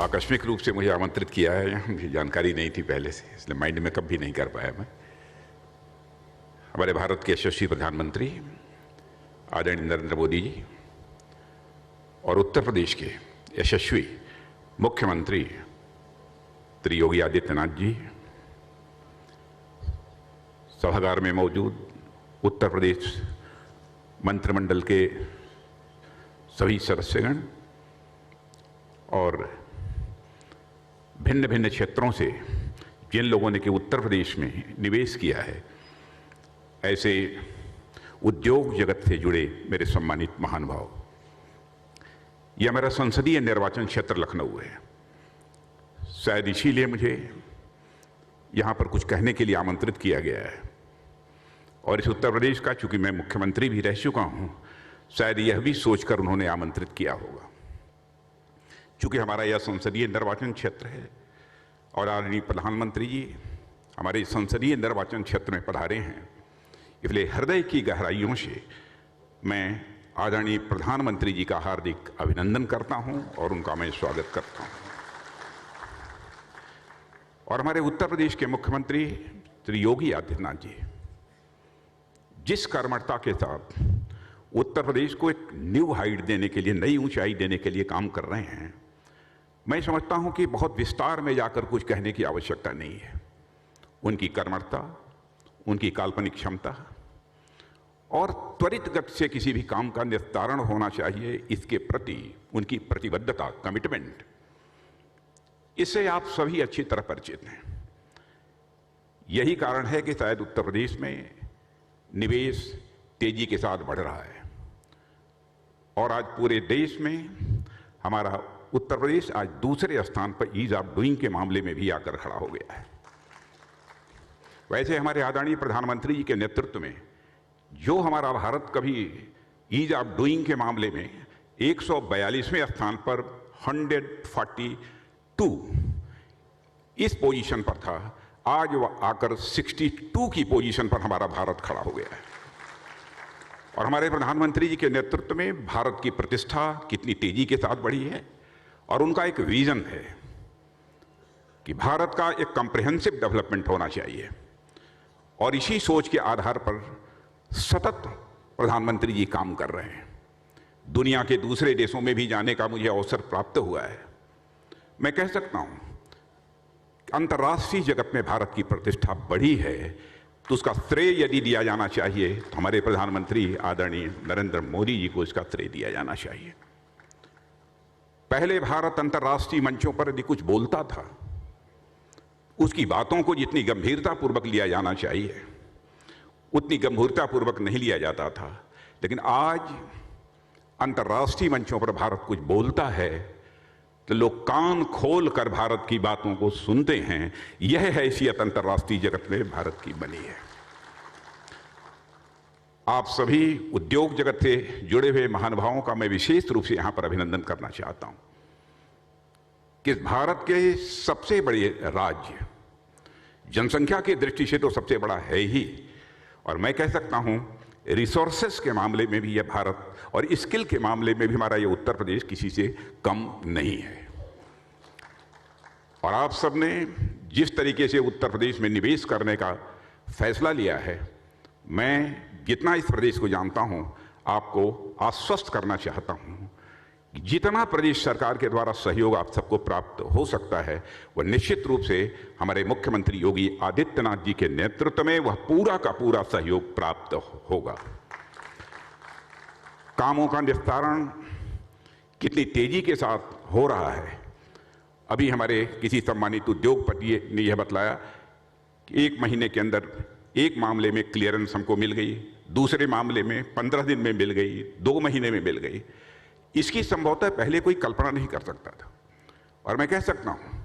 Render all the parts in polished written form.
आकस्मिक रूप से मुझे आमंत्रित किया है यहाँ, मुझे जानकारी नहीं थी पहले से, इसलिए माइंड में कभी नहीं कर पाया मैं। हमारे भारत के यशस्वी प्रधानमंत्री आदरणीय नरेंद्र मोदी जी और उत्तर प्रदेश के यशस्वी मुख्यमंत्री श्री योगी आदित्यनाथ जी, सभागार में मौजूद उत्तर प्रदेश मंत्रिमंडल के सभी सदस्यगण और भिन्न भिन्न क्षेत्रों से जिन लोगों ने कि उत्तर प्रदेश में निवेश किया है, ऐसे उद्योग जगत से जुड़े मेरे सम्मानित महानुभाव, यह मेरा संसदीय निर्वाचन क्षेत्र लखनऊ है। शायद इसीलिए मुझे यहाँ पर कुछ कहने के लिए आमंत्रित किया गया है। और इस उत्तर प्रदेश का, चूंकि मैं मुख्यमंत्री भी रह चुका हूँ, शायद यह भी सोचकर उन्होंने आमंत्रित किया होगा। चूंकि हमारा यह संसदीय निर्वाचन क्षेत्र है और आदरणीय प्रधानमंत्री जी हमारे संसदीय निर्वाचन क्षेत्र में पधारे हैं, इसलिए हृदय की गहराइयों से मैं आदरणीय प्रधानमंत्री जी का हार्दिक अभिनंदन करता हूं और उनका मैं स्वागत करता हूं। और हमारे उत्तर प्रदेश के मुख्यमंत्री श्री योगी आदित्यनाथ जी जिस कर्मठता के साथ उत्तर प्रदेश को एक न्यू हाइट देने के लिए, नई ऊंचाई देने के लिए काम कर रहे हैं, मैं समझता हूं कि बहुत विस्तार में जाकर कुछ कहने की आवश्यकता नहीं है। उनकी कर्मठता, उनकी काल्पनिक क्षमता और त्वरित गति से किसी भी काम का निस्तारण होना चाहिए, इसके प्रति उनकी प्रतिबद्धता, कमिटमेंट, इससे आप सभी अच्छी तरह परिचित हैं। यही कारण है कि शायद उत्तर प्रदेश में निवेश तेजी के साथ बढ़ रहा है और आज पूरे देश में हमारा उत्तर प्रदेश आज दूसरे स्थान पर ईज ऑफ डूइंग के मामले में भी आकर खड़ा हो गया है। वैसे हमारे आदरणीय प्रधानमंत्री जी के नेतृत्व में जो हमारा भारत कभी ईज ऑफ डूइंग के मामले में 142वें स्थान पर 142 इस पोजीशन पर था, आज वह आकर 62 की पोजीशन पर हमारा भारत खड़ा हो गया है। और हमारे प्रधानमंत्री जी के नेतृत्व में भारत की प्रतिष्ठा कितनी तेजी के साथ बढ़ी है और उनका एक विजन है कि भारत का एक कॉम्प्रिहेंसिव डेवलपमेंट होना चाहिए। और इसी सोच के आधार पर सतत प्रधानमंत्री जी काम कर रहे हैं। दुनिया के दूसरे देशों में भी जाने का मुझे अवसर प्राप्त हुआ है। मैं कह सकता हूं कि अंतर्राष्ट्रीय जगत में भारत की प्रतिष्ठा बढ़ी है, तो उसका श्रेय यदि दिया जाना चाहिए तो हमारे प्रधानमंत्री आदरणीय नरेंद्र मोदी जी को इसका श्रेय दिया जाना चाहिए। पहले भारत अंतर्राष्ट्रीय मंचों पर यदि कुछ बोलता था, उसकी बातों को जितनी गंभीरतापूर्वक लिया जाना चाहिए उतनी गंभीरतापूर्वक नहीं लिया जाता था। लेकिन आज अंतर्राष्ट्रीय मंचों पर भारत कुछ बोलता है तो लोग कान खोल कर भारत की बातों को सुनते हैं। यह हैसियत अंतर्राष्ट्रीय जगत में भारत की बनी है। आप सभी उद्योग जगत से जुड़े हुए महानुभावों का मैं विशेष रूप से यहां पर अभिनंदन करना चाहता हूं कि भारत के सबसे बड़े राज्य, जनसंख्या की दृष्टि से तो सबसे बड़ा है ही, और मैं कह सकता हूं रिसोर्सेस के मामले में भी यह भारत और स्किल के मामले में भी हमारा यह उत्तर प्रदेश किसी से कम नहीं है। और आप सबने जिस तरीके से उत्तर प्रदेश में निवेश करने का फैसला लिया है, मैं जितना इस प्रदेश को जानता हूं आपको आश्वस्त करना चाहता हूं कि जितना प्रदेश सरकार के द्वारा सहयोग आप सबको प्राप्त हो सकता है, वह निश्चित रूप से हमारे मुख्यमंत्री योगी आदित्यनाथ जी के नेतृत्व में वह पूरा का पूरा सहयोग प्राप्त होगा। कामों का निस्तारण कितनी तेजी के साथ हो रहा है। अभी हमारे किसी सम्मानित उद्योगपति ने यह बतलाया कि 1 महीने के अंदर एक मामले में क्लियरेंस हमको मिल गई, दूसरे मामले में 15 दिन में मिल गई, 2 महीने में मिल गई। इसकी संभवतः पहले कोई कल्पना नहीं कर सकता था। और मैं कह सकता हूं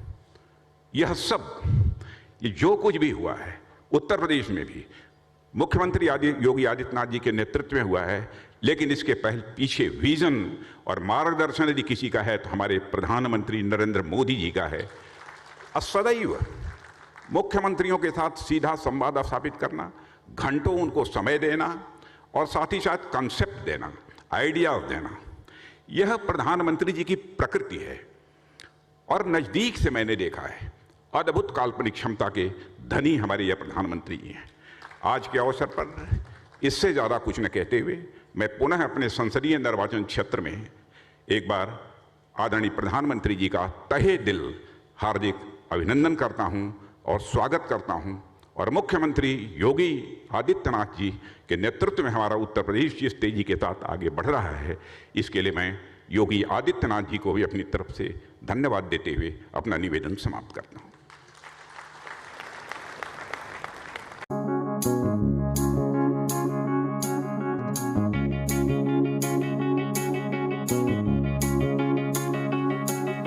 यह सब, ये जो कुछ भी हुआ है उत्तर प्रदेश में भी मुख्यमंत्री योगी आदित्यनाथ जी के नेतृत्व में हुआ है, लेकिन इसके पीछे विजन और मार्गदर्शन यदि किसी का है तो हमारे प्रधानमंत्री नरेंद्र मोदी जी का है। सदैव मुख्यमंत्रियों के साथ सीधा संवाद स्थापित करना, घंटों उनको समय देना और साथ ही साथ कॉन्सेप्ट देना, आइडियाज देना, यह प्रधानमंत्री जी की प्रकृति है। और नजदीक से मैंने देखा है। अद्भुत काल्पनिक क्षमता के धनी हमारे यह प्रधानमंत्री जी हैं। आज के अवसर पर इससे ज़्यादा कुछ न कहते हुए मैं पुनः अपने संसदीय निर्वाचन क्षेत्र में एक बार आदरणीय प्रधानमंत्री जी का तहे दिल हार्दिक अभिनंदन करता हूं और स्वागत करता हूं। और मुख्यमंत्री योगी आदित्यनाथ जी के नेतृत्व में हमारा उत्तर प्रदेश जिस तेजी के साथ आगे बढ़ रहा है, इसके लिए मैं योगी आदित्यनाथ जी को भी अपनी तरफ से धन्यवाद देते हुए अपना निवेदन समाप्त करता हूं।